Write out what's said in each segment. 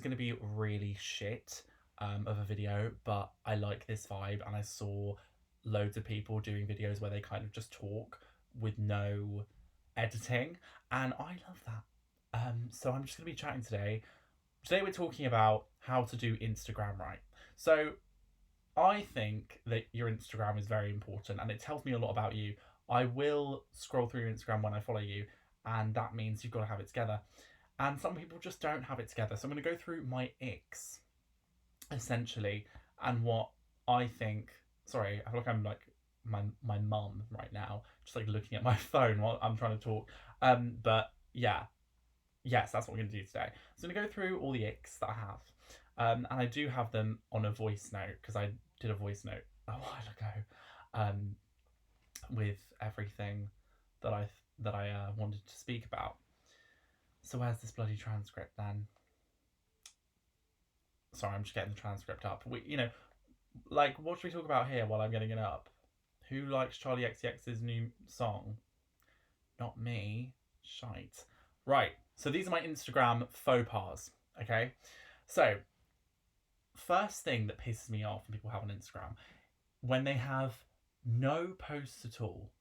going to be really shit of a video, but I like this vibe, and I saw loads of people doing videos where they kind of just talk with no editing, and I love that. So I'm just going to be chatting today. Today we're talking about how to do Instagram right. So I think that your Instagram is very important, and it tells me a lot about you. I will scroll through your Instagram when I follow you, and that means you've got to have it together. And some people just don't have it together. So I'm going to go through my icks, essentially, and what I think. Sorry, I feel like I'm like my mum right now, just like looking at my phone while I'm trying to talk. But yeah, yes, that's what we're going to do today. So I'm going to go through all the icks that I have. And I do have them on a voice note because I did a voice note a while ago, with everything that I wanted to speak about. So where's this bloody transcript then? Sorry, I'm just getting the transcript up. Like, what should we talk about here while I'm getting it up? Who likes Charlie XCX's new song? Not me. Shite. Right. So these are my Instagram faux pas. Okay. So first thing that pisses me off when people have on Instagram, when they have no posts at all,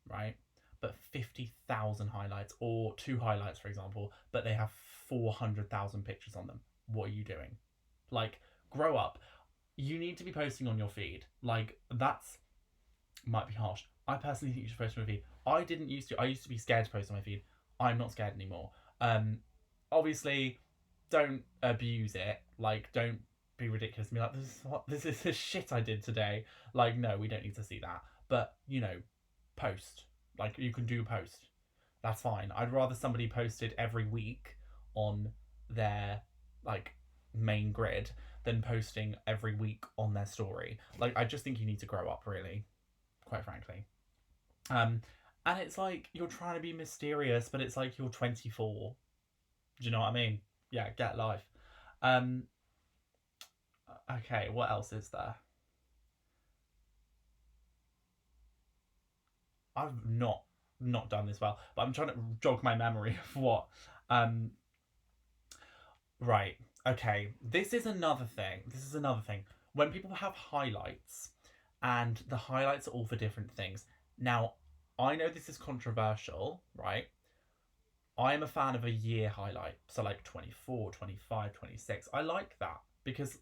right? But 50,000 highlights, or 2 highlights, for example, but they have 400,000 pictures on them. What are you doing? Like, grow up. You need to be posting on your feed. Like, that's might be harsh. I personally think you should post on my feed. I didn't used to. I used to be scared to post on my feed. I'm not scared anymore. Obviously, don't abuse it. Like, don't be ridiculous and be like, this is the shit I did today. Like, no, we don't need to see that. But, post. Like, you can do a post. That's fine. I'd rather somebody posted every week on their, like, main grid than posting every week on their story. Like, I just think you need to grow up, really, quite frankly. And it's like, you're trying to be mysterious, but it's like you're 24. Do you know what I mean? Yeah, get life. Okay, what else is there? I've not done this well, but I'm trying to jog my memory of what. Right. Okay. This is another thing. When people have highlights, and the highlights are all for different things. Now, I know this is controversial, right? I'm a fan of a year highlight. So like 24, 25, 26. I like that because,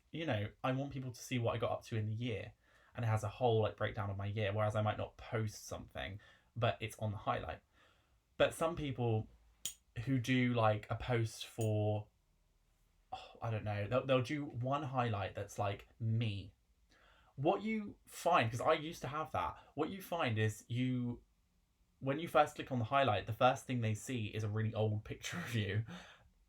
I want people to see what I got up to in the year. And it has a whole like breakdown of my year, whereas I might not post something, but it's on the highlight. But some people who do like a post for, I don't know, they'll do one highlight that's like me. What you find, because I used to have that, what you find is when you first click on the highlight, the first thing they see is a really old picture of you.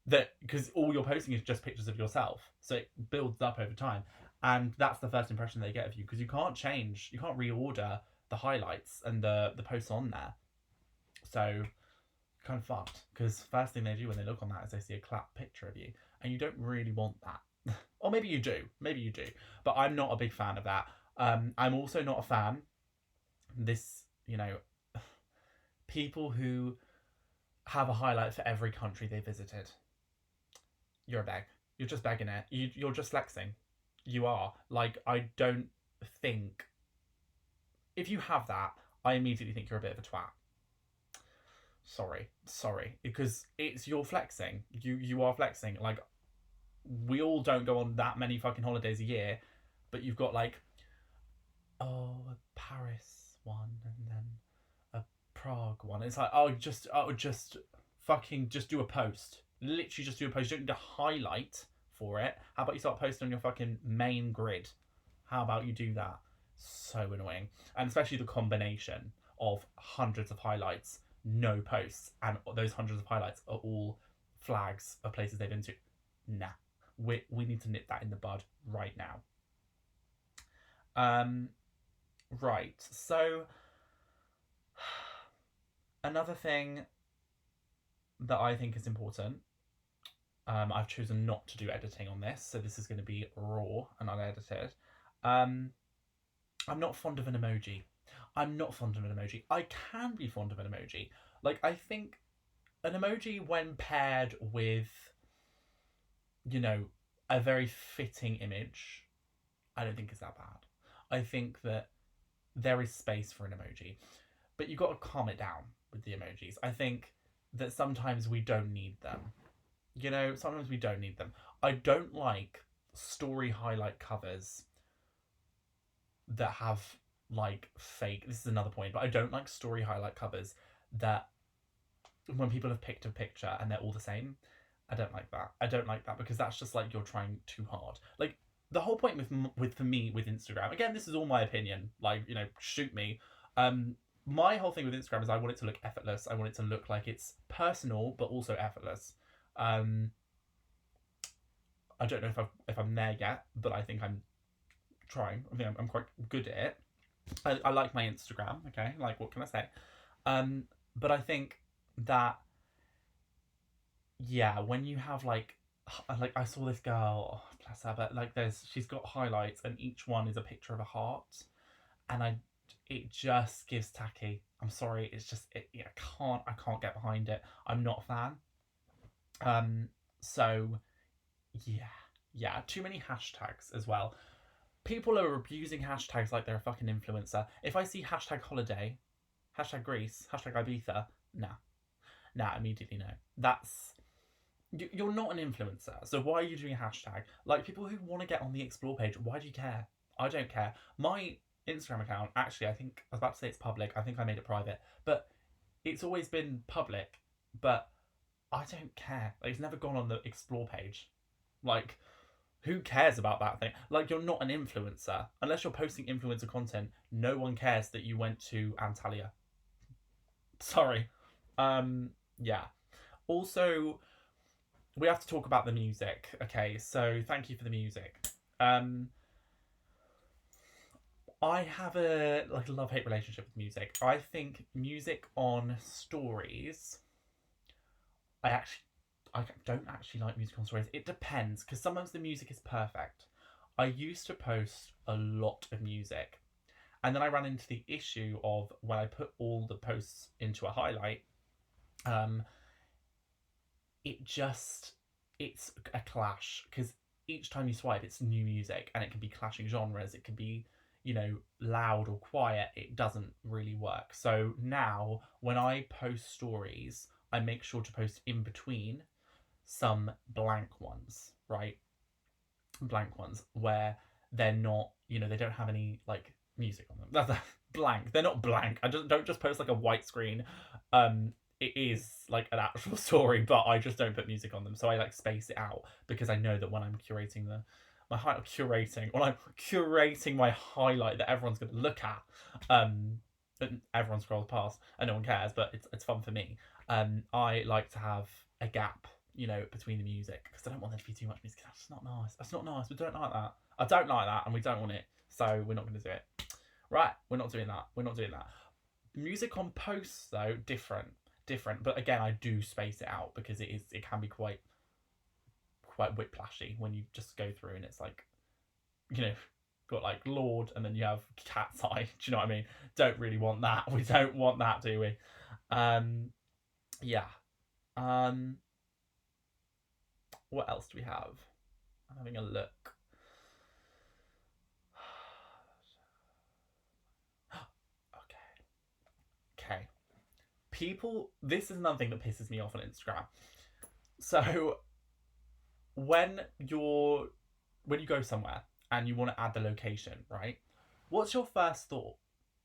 That, because all you're posting is just pictures of yourself, so it builds up over time, and that's the first impression they get of you, because you can't reorder the highlights and the posts on there. So kind of fucked, because first thing they do when they look on that is they see a clap picture of you, and you don't really want that. Or maybe you do, but I'm not a big fan of that. I'm also not a fan, this, people who have a highlight for every country they visited. You're a beg. You're just begging it. You're just flexing. You are. Like, I don't think, if you have that, I immediately think you're a bit of a twat. Sorry, because you're flexing. You are flexing. Like, we all don't go on that many fucking holidays a year, but you've got like, a Paris one, and then a Prague one. It's like, just fucking just do a post. Literally just do a post. You don't need a highlight for it. How about you start posting on your fucking main grid? How about you do that? So annoying. And especially the combination of hundreds of highlights, no posts, and those hundreds of highlights are all flags of places they've been to. Nah. We need to nip that in the bud right now. Right. So another thing that I think is important, I've chosen not to do editing on this, so this is going to be raw and unedited. I'm not fond of an emoji. I can be fond of an emoji. Like, I think an emoji, when paired with, a very fitting image, I don't think it's that bad. I think that there is space for an emoji, but you've got to calm it down with the emojis. I think that sometimes we don't need them. Sometimes we don't need them. I don't like story highlight covers that have like fake. This is another point, but I don't like story highlight covers that when people have picked a picture and they're all the same. I don't like that. I don't like that because that's just like you're trying too hard. Like the whole point with for me with Instagram. Again, this is all my opinion. Like shoot me. My whole thing with Instagram is I want it to look effortless. I want it to look like it's personal but also effortless. I don't know if I'm there yet, but I think I'm trying. I think I'm quite good at it. I like my Instagram. Okay, like what can I say? But I think that yeah, when you have like I saw this girl, oh, bless her, but like she's got highlights and each one is a picture of a heart, and it just gives tacky. I'm sorry, it's just I can't get behind it. I'm not a fan. So yeah, too many hashtags as well. People are abusing hashtags like they're a fucking influencer. If I see hashtag holiday, hashtag Greece, hashtag Ibiza, nah, immediately no. That's you're not an influencer, so why are you doing a hashtag? Like people who want to get on the explore page, why do you care? I don't care. My Instagram account, actually, I think I was about to say it's public. I think I made it private, but it's always been public. But I don't care. Like, it's never gone on the explore page. Like, who cares about that thing? Like, you're not an influencer. Unless you're posting influencer content, no one cares that you went to Antalya. Sorry. Yeah. Also, we have to talk about the music. Okay, so thank you for the music. I have a love-hate relationship with music. I think music on stories. I don't actually like music on stories. It depends because sometimes the music is perfect. I used to post a lot of music, and then I ran into the issue of when I put all the posts into a highlight. It's a clash because each time you swipe, it's new music, and it can be clashing genres. It can be loud or quiet. It doesn't really work. So now when I post stories, I make sure to post in between some blank ones, right? Blank ones where they're not, they don't have any like music on them. That's blank. They're not blank. I just don't just post like a white screen. It is like an actual story, but I just don't put music on them. So I like space it out because I know that when I'm curating when I'm curating my highlight that everyone's going to look at, everyone scrolls past and no one cares, but it's fun for me. I like to have a gap, between the music because I don't want there to be too much music. That's not nice. That's not nice. We don't like that. I don't like that, and we don't want it. So we're not going to do it. Right, we're not doing that. We're not doing that. Music on posts though, different. But again, I do space it out because it can be quite whiplashy when you just go through and it's like, got like Lord and then you have Cat's Eye. Do you know what I mean? Don't really want that. We don't want that, do we? Yeah. What else do we have? I'm having a look. Okay. This is another thing that pisses me off on Instagram. So when you go somewhere and you want to add the location, right? What's your first thought?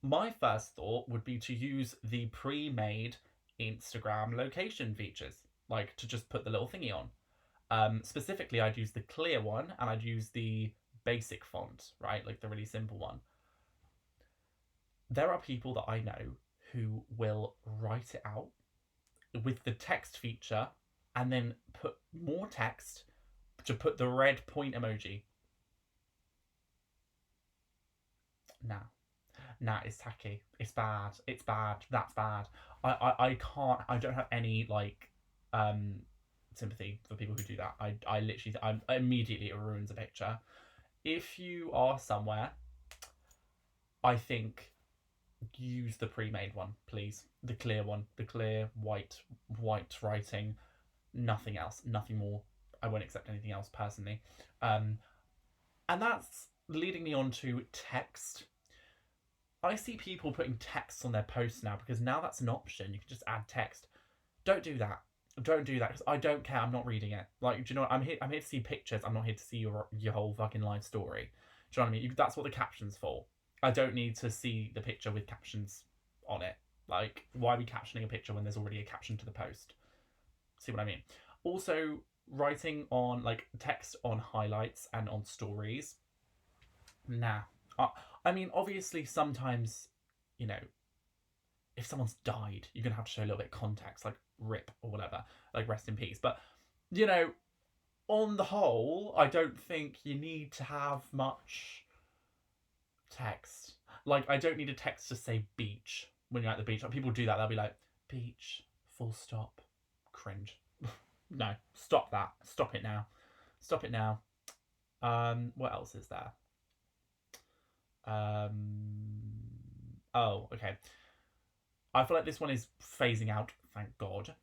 My first thought would be to use the pre-made Instagram location features, like to just put the little thingy on. Specifically, I'd use the clear one and I'd use the basic font, right? Like the really simple one. There are people that I know who will write it out with the text feature and then put more text to put the red point emoji. Nah, it's tacky. It's bad. It's bad. That's bad. I can't. I don't have any sympathy for people who do that. I literally. Immediately it ruins a picture. If you are somewhere, I think use the pre-made one, please. The clear one. The clear white writing. Nothing else. Nothing more. I won't accept anything else personally. And that's leading me on to text. I see people putting text on their posts now because now that's an option. You can just add text. Don't do that. Don't do that because I don't care. I'm not reading it. Like, do you know what? I'm here to see pictures. I'm not here to see your whole fucking life story. Do you know what I mean? That's what the caption's for. I don't need to see the picture with captions on it. Like, why are we captioning a picture when there's already a caption to the post? See what I mean? Also, writing on like text on highlights and on stories. Nah. I mean, obviously, sometimes, you know, if someone's died, you're gonna have to show a little bit of context, like rip or whatever, like rest in peace. But you know, on the whole, I don't think you need to have much text. Like, I don't need a text to say beach when you're at the beach. Like, people do that. They'll be like, beach, full stop, cringe. No, stop that. Stop it now. Stop it now. What else is there? Oh, okay. I feel like this one is phasing out, thank God.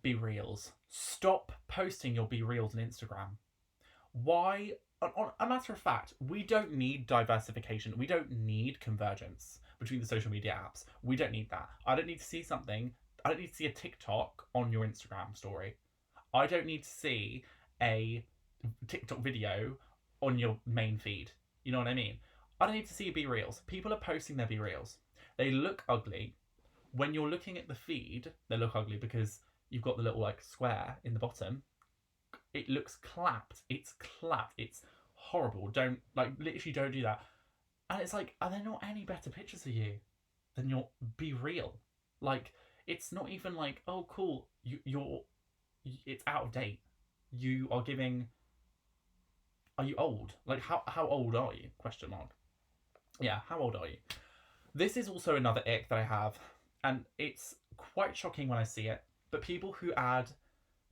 Be reals. Stop posting your be reals on Instagram. Why? On a matter of fact, we don't need diversification. We don't need convergence between the social media apps. We don't need that. I don't need to see something. I don't need to see a TikTok on your Instagram story. I don't need to see a TikTok video on your main feed. You know what I mean? I don't need to see be reals. People are posting their be reals. They look ugly. When you're looking at the feed, they look ugly because you've got the little like square in the bottom. It looks clapped. It's clapped. It's horrible. Don't literally don't do that. And it's like, are there not any better pictures of you than your be real? Like, it's not even like, oh cool, you're it's out of date. You are giving. Are you old? Like, how old are you? Question mark. Yeah, how old are you? This is also another ick that I have, and it's quite shocking when I see it. But people who add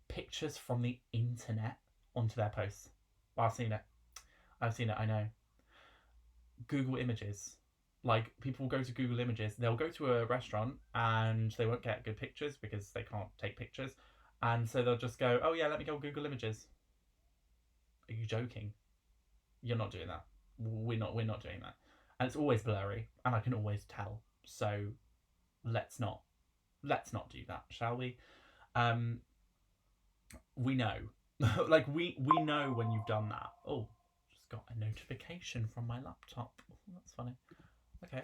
pictures from the internet onto their posts. Well, I've seen it. I know. Google Images. Like, people go to Google Images. They'll go to a restaurant and they won't get good pictures because they can't take pictures. And so they'll just go, oh yeah, let me go Google Images. Are you joking? You're not doing that. We're not doing that. And it's always blurry, and I can always tell. So let's not do that, shall we? We know. Like, we know when you've done that. Oh, just got a notification from my laptop. Oh, that's funny. Okay.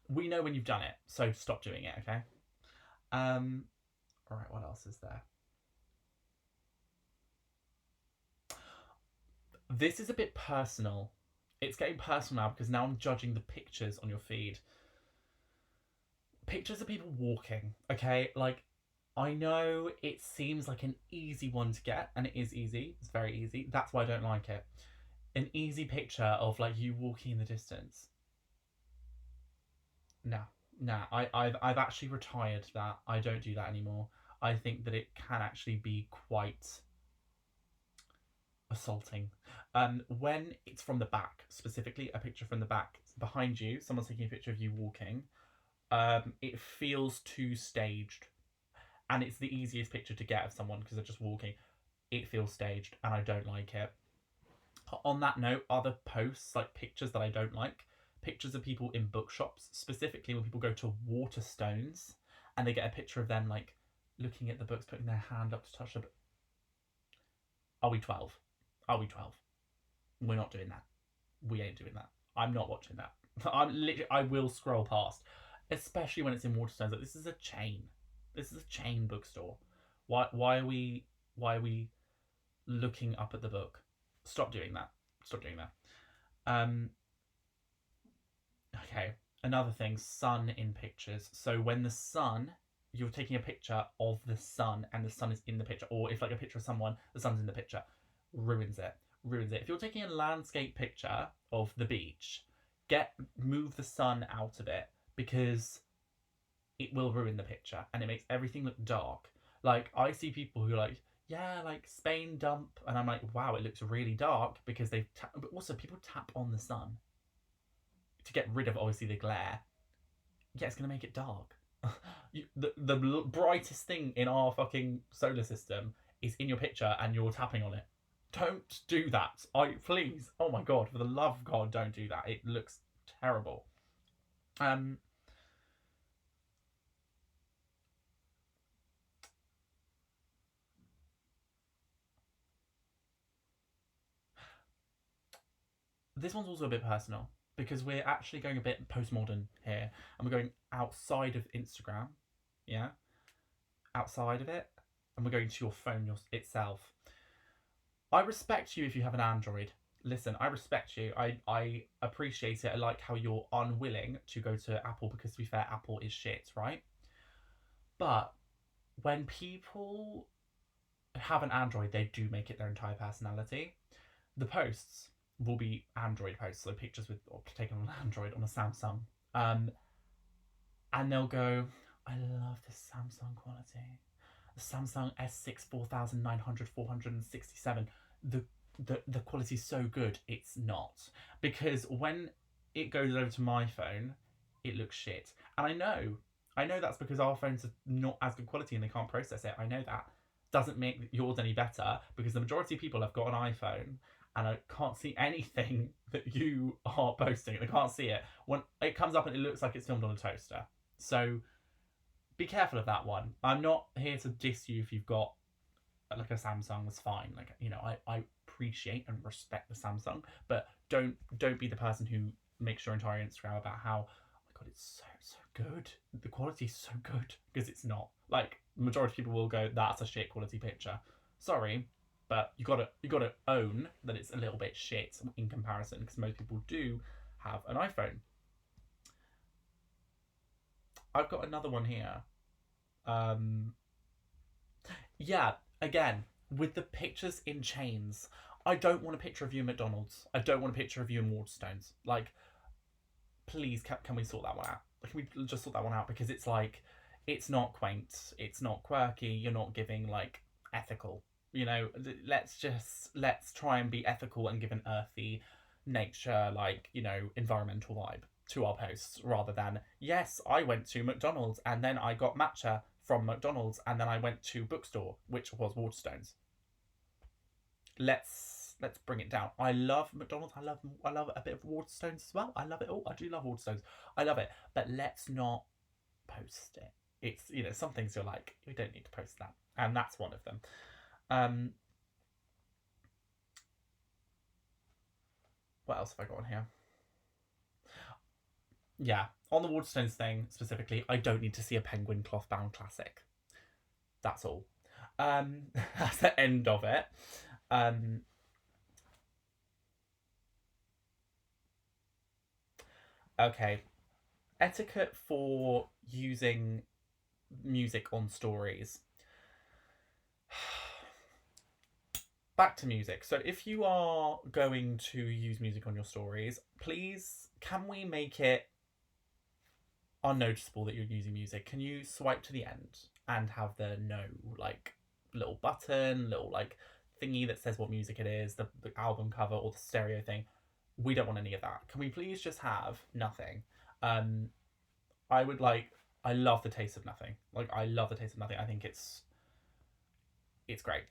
We know when you've done it, so stop doing it, okay? Alright, what else is there? This is a bit personal. It's getting personal now because now I'm judging the pictures on your feed. Pictures of people walking, okay? Like, I know it seems like an easy one to get, and it is easy. It's very easy. That's why I don't like it. An easy picture of like you walking in the distance. Nah. I've actually retired that. I don't do that anymore. I think that it can actually be quite assaulting. When it's from the back, specifically a picture from the back behind you, someone's taking a picture of you walking. It feels too staged, and it's the easiest picture to get of someone because they're just walking. It feels staged, and I don't like it. On that note, other posts, like pictures that I don't like, pictures of people in bookshops, specifically when people go to Waterstones and they get a picture of them like looking at the books, putting their hand up to touch the book. Are we 12? Are we 12? We're not doing that. We ain't doing that. I'm not watching that. I will scroll past, especially when it's in Waterstones. Like, this is a chain. This is a chain bookstore. Why are we looking up at the book? Stop doing that. Stop doing that. Okay. Another thing, sun in pictures. So when the sun, you're taking a picture of the sun and the sun is in the picture, or if like a picture of someone, the sun's in the picture, ruins it. If you're taking a landscape picture of the beach, move the sun out of it because it will ruin the picture and it makes everything look dark. Like, I see people who are like, yeah, like Spain dump, and I'm like, wow, it looks really dark because but also people tap on the sun to get rid of obviously the glare. Yeah, it's gonna make it dark. The brightest thing in our fucking solar system is in your picture and you're tapping on it. Don't do that. Please. Oh my god, for the love of God, don't do that. It looks terrible. This one's also a bit personal because we're actually going a bit postmodern here and we're going outside of Instagram. Yeah. Outside of it. And we're going to your phone itself. I respect you if you have an Android. Listen, I respect you. I appreciate it. I like how you're unwilling to go to Apple because, to be fair, Apple is shit, right? But when people have an Android, they do make it their entire personality. The posts will be Android posts, so pictures with or taken on an Android on a Samsung, and they'll go, "I love this Samsung quality, the Samsung S6 4900 467. The quality's so good." It's not, because when it goes over to my phone, it looks shit, and I know that's because our phones are not as good quality and they can't process it. I know that doesn't make yours any better because the majority of people have got an iPhone and I can't see anything that you are posting. They can't see it. When it comes up and it looks like it's filmed on a toaster. So be careful of that one. I'm not here to diss you if you've got like a Samsung. That's fine. Like, you know, I appreciate and respect the Samsung, but don't be the person who makes your entire Instagram about how, oh my god, it's so good. The quality's so good, because it's not. Like, the majority of people will go, that's a shit quality picture. Sorry, but you gotta own that it's a little bit shit in comparison, because most people do have an iPhone. I've got another one here. Yeah, again, with the pictures in chains. I don't want a picture of you in McDonald's. I don't want a picture of you in Waterstones. Like, please, can we sort that one out? Can we just sort that one out? Because it's like, it's not quaint, it's not quirky, you're not giving, like, ethical. You know, let's try and be ethical and give an earthy nature, like, you know, environmental vibe to our posts, rather than, yes, I went to McDonald's and then I got matcha from McDonald's and then I went to bookstore, which was Waterstones. Let's bring it down. I love McDonald's. I love a bit of Waterstones as well. I love it all. I do love Waterstones. I love it. But let's not post it. It's, you know, some things you're like, we don't need to post that. And that's one of them. What else have I got on here? Yeah, on the Waterstones thing specifically, I don't need to see a penguin cloth bound classic. That's all. That's the end of it. Okay. Etiquette for using music on stories. Back to music. So if you are going to use music on your stories, please, can we make it unnoticeable that you're using music? Can you swipe to the end and have the no, like, little button, little, like, thingy that says what music it is, the album cover or the stereo thing? We don't want any of that. Can we please just have nothing? I would like, I love the taste of nothing. Like, I love the taste of nothing. I think it's great.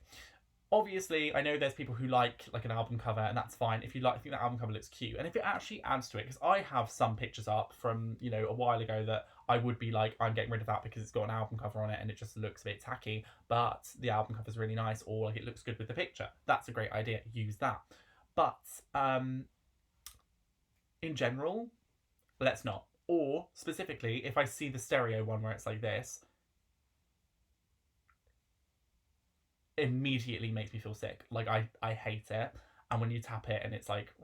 Obviously, I know there's people who like an album cover, and that's fine. If you like, think that album cover looks cute, and if it actually adds to it, because I have some pictures up from, you know, a while ago that I would be like, I'm getting rid of that because it's got an album cover on it and it just looks a bit tacky, but the album cover is really nice, or like it looks good with the picture. That's a great idea. Use that. But in general, let's not. Or specifically, if I see the stereo one where it's like this, immediately makes me feel sick. Like, I hate it. And when you tap it and it's like,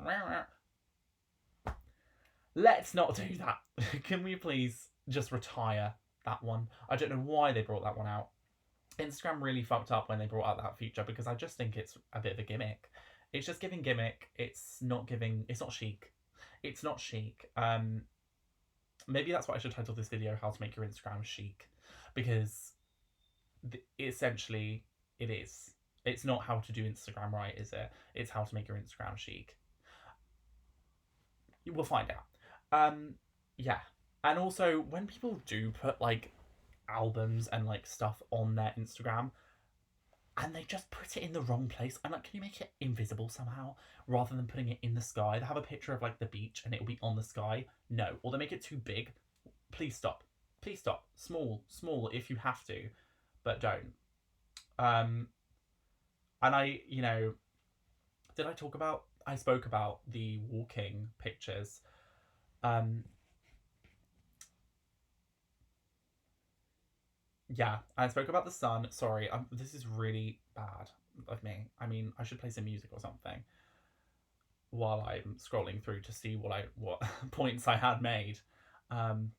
let's not do that. Can we please just retire that one? I don't know why they brought that one out. Instagram really fucked up when they brought out that feature, because I just think it's a bit of a gimmick. It's just giving gimmick. It's not chic. It's not chic. Maybe that's what I should title this video, how to make your Instagram chic, because essentially it is. It's not how to do Instagram right, is it? It's how to make your Instagram chic. We'll find out. Yeah. And also, when people do put, like, albums and, like, stuff on their Instagram, and they just put it in the wrong place. I'm like, can you make it invisible somehow rather than putting it in the sky? They have a picture of like the beach and it'll be on the sky. No, or they make it too big. Please stop. Please stop. Small, small if you have to, but don't. Um, and did I talk about? I spoke about the walking pictures. Um, yeah, I spoke about the sun. Sorry, this is really bad of me. I mean, I should play some music or something while I'm scrolling through to see what points I had made. Um,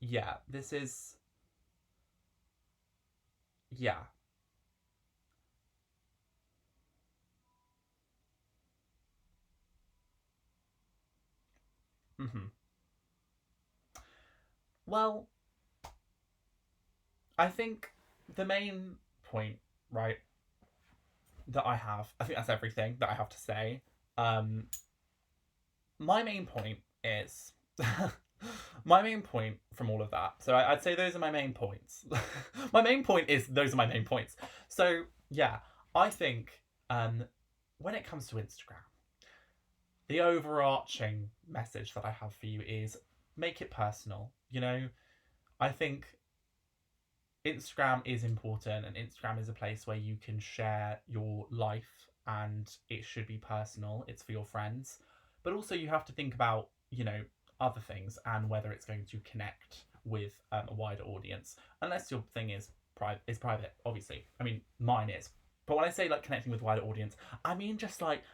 yeah, this is yeah. Hmm. Well, I think the main point, right, that I think that's everything that I have to say. Um, my main point is my main point from all of that. So I'd say those are my main points. My main point is those are my main points. So yeah, I think um, when it comes to Instagram, the overarching message that I have for you is make it personal. I think Instagram is important and Instagram is a place where you can share your life and it should be personal. It's for your friends. But also you have to think about, other things and whether it's going to connect with a wider audience. Unless your thing is private, obviously. I mean, mine is. But when I say like connecting with wider audience, I mean just like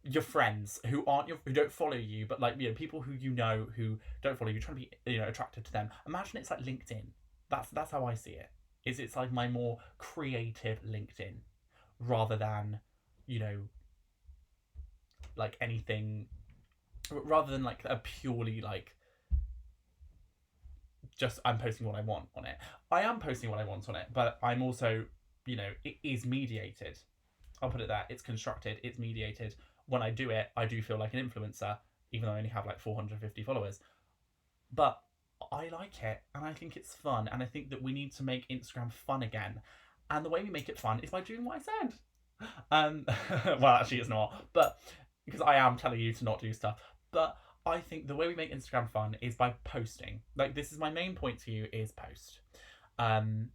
your friends who don't follow you, but like people who who don't follow you, trying to be attracted to them. Imagine it's like LinkedIn. That's how I see it. It's like my more creative LinkedIn rather than you know like anything rather than like a purely like just I'm posting what I want on it. I am posting what I want on it, but I'm also it is mediated. I'll put it there. It's constructed. It's mediated. When I do it, I do feel like an influencer, even though I only have like 450 followers. But I like it, and I think it's fun, and I think that we need to make Instagram fun again. And the way we make it fun is by doing what I said. Um, well, actually, it's not, but because I am telling you to not do stuff. But I think the way we make Instagram fun is by posting. Like, this is my main point to you: is post. Um,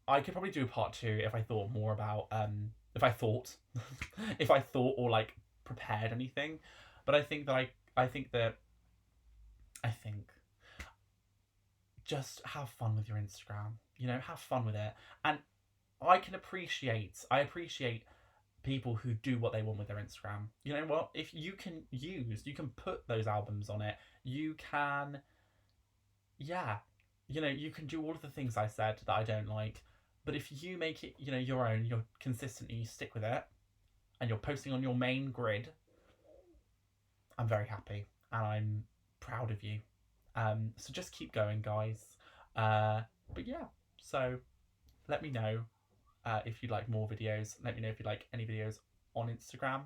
I could probably do a part two if I thought more about if I thought if I thought or like prepared anything. But I think just have fun with your Instagram. Have fun with it. And I appreciate people who do what they want with their Instagram. You know what? If you can put those albums on it. You can, yeah, you can do all of the things I said that I don't like. But if you make it, your own, you're consistent and you stick with it, and you're posting on your main grid, I'm very happy and I'm proud of you. So just keep going, guys. But yeah, so let me know if you'd like more videos. Let me know if you'd like any videos on Instagram,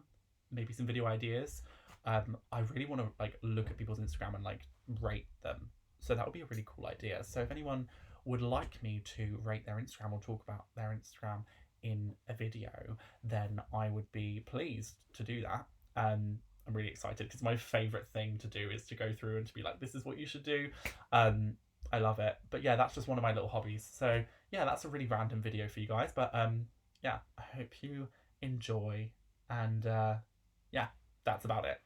maybe some video ideas. I really want to like look at people's Instagram and like rate them. So that would be a really cool idea. So if anyone would like me to rate their Instagram or talk about their Instagram in a video, then I would be pleased to do that. I'm really excited because my favourite thing to do is to go through and to be like, this is what you should do. I love it. But yeah, that's just one of my little hobbies. So yeah, that's a really random video for you guys. But yeah, I hope you enjoy. And yeah, that's about it.